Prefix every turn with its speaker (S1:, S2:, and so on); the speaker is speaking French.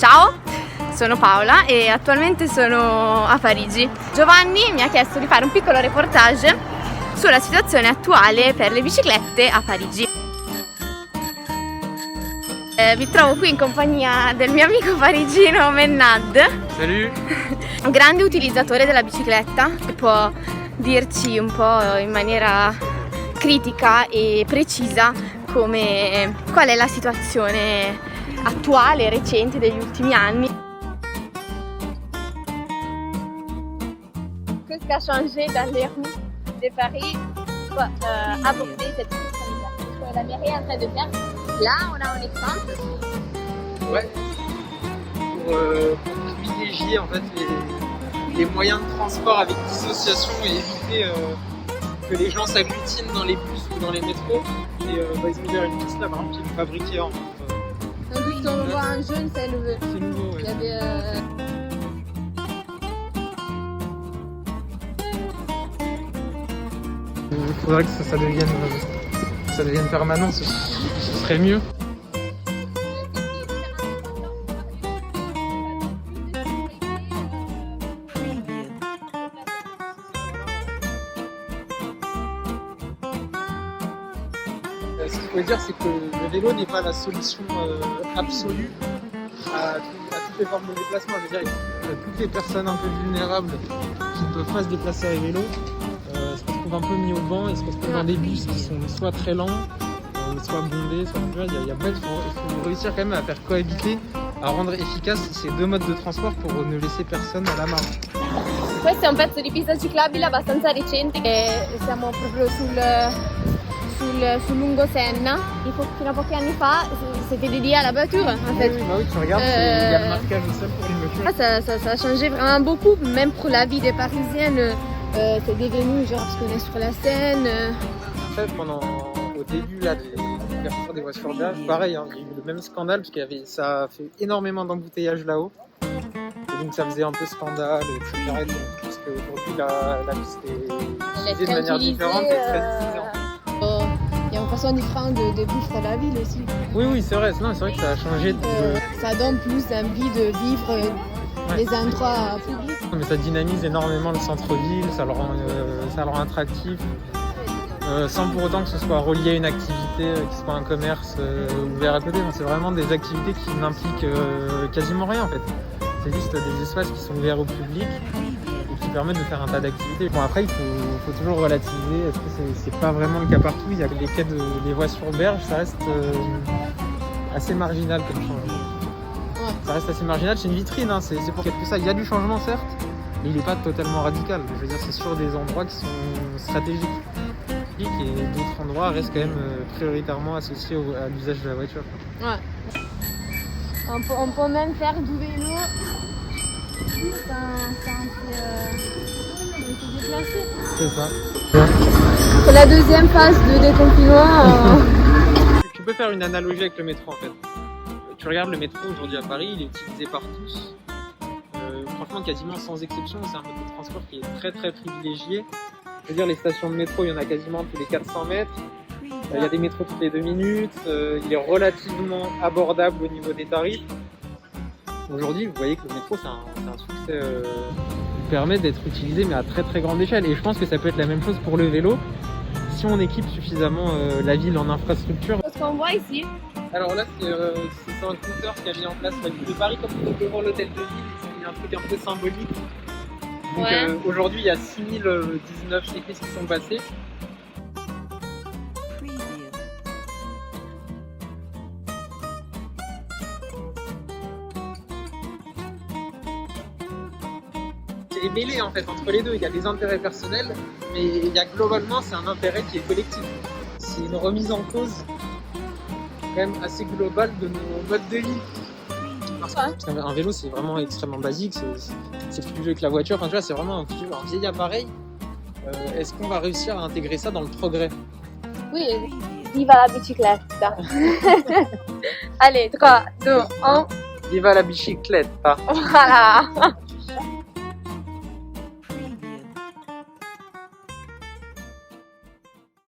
S1: Ciao, sono Paola e attualmente sono a Parigi. Giovanni mi ha chiesto di fare un piccolo reportage sulla situazione attuale per le biciclette a Parigi. Vi trovo qui in compagnia del mio amico parigino Mennad.
S2: Salut!
S1: Grande utilizzatore della bicicletta, che può dirci un po' in maniera critica e precisa qual è la situazione attuale, recente degli ultimi anni. Qu'est-ce qui a changé dans les rues de Paris pour aborder cette crise sanitaire? Ce que la mairie est en train de faire. Là, on a un exemple.
S2: Ouais. Pour privilégier en fait les moyens de transport avec dissociation et éviter que les gens s'agglutinent dans les bus ou dans les métros. Et ils ont ouvert une piste là, par exemple, qui est fabriquée en.
S1: Donc, juste on voit un jeune, c'est nouveau.
S2: C'est nouveau, ouais.
S1: Il y avait,
S2: Il faudrait que ça devienne permanent, ce serait mieux. Ce qu'il faut dire, c'est que le vélo n'est pas la solution absolue à toutes les formes de déplacement. Je veux dire, toutes les personnes un peu vulnérables qui ne peuvent pas se déplacer à vélo se retrouvent un peu mis au banc et se retrouvent dans des bus qui sont soit très lents, soit bondés, soit il y a il faut réussir quand même à faire cohabiter, à rendre efficaces ces deux modes de transport pour ne laisser personne à la marge.
S1: Questo è un pezzo di pista ciclabile abbastanza recente e siamo proprio sul lungo Senna. Fino a pochi anni fa c'était dédié à la voiture en fait.
S2: Oui, bah oui, tu regardes, il y a le marquage au sol pour les voitures.
S1: Ça a changé vraiment beaucoup, même pour la vie des Parisiennes. C'est devenu genre ce qu'on est sur la Seine.
S2: En fait, au début là, de l'ouverture des voies sur berge, pareil, hein, il y a eu le même scandale parce ça a fait énormément d'embouteillages là-haut. Et donc ça faisait un peu scandale, etc. Parce qu'aujourd'hui la piste est utilisée de manière différente et très utilisée.
S1: Il y a une façon différente de vivre la ville aussi.
S2: Oui, c'est vrai. C'est vrai que ça a changé.
S1: Ça donne plus envie de vivre les endroits publics.
S2: Mais ça dynamise énormément le centre-ville, ça le rend attractif, sans pour autant que ce soit relié à une activité, qui soit un commerce ouvert à côté. C'est vraiment des activités qui n'impliquent quasiment rien en fait. C'est juste des espaces qui sont ouverts au public et qui permettent de faire un tas d'activités. Bon, après, il faut toujours relativiser. Est-ce que c'est pas vraiment le cas partout? Il y a les quais des voies sur berge, ça reste assez marginal comme changement.
S1: Ouais.
S2: Ça reste assez marginal, c'est une vitrine, hein. C'est pour quelque chose ça. Il y a du changement certes, mais il n'est pas totalement radical. Je veux dire, c'est sur des endroits qui sont stratégiques. Et d'autres endroits restent quand même prioritairement associés à l'usage de la voiture.
S1: Ouais. On peut même faire du vélo sans se déplacer.
S2: C'est ça.
S1: C'est la deuxième phase de déconfinement.
S2: Tu peux faire une analogie avec le métro en fait. Tu regardes le métro aujourd'hui à Paris, il est utilisé par tous. Franchement, quasiment sans exception, c'est un mode de transport qui est très très privilégié. Je veux dire, les stations de métro, il y en a quasiment tous les 400 mètres. Il y a des métros toutes les 2 minutes. Il est relativement abordable au niveau des tarifs. Aujourd'hui, vous voyez que le métro, c'est un succès qui permet d'être utilisé, mais à très très grande échelle. Et je pense que ça peut être la même chose pour le vélo, si on équipe suffisamment la ville en infrastructure.
S1: Ce qu'on voit ici. Alors là,
S2: c'est un scooter qui a mis en place la ville de Paris, comme on est devant l'hôtel de ville, ils ont mis un truc un peu symbolique. Donc
S1: ouais.
S2: Aujourd'hui, il y a 6019 cyclistes qui sont passés. C'est mêlé en fait entre les deux, il y a des intérêts personnels, mais il y a globalement c'est un intérêt qui est collectif. C'est une remise en cause quand même assez globale de nos modes de vie. Parce qu'un vélo c'est vraiment extrêmement basique, c'est plus vieux que la voiture, enfin tu vois, c'est vraiment un vieil appareil. Est-ce qu'on va réussir à intégrer ça dans le progrès?
S1: Oui, viva la bicicletta. Allez, 3, 2, 1.
S2: Viva la bicicletta.
S1: Voilà.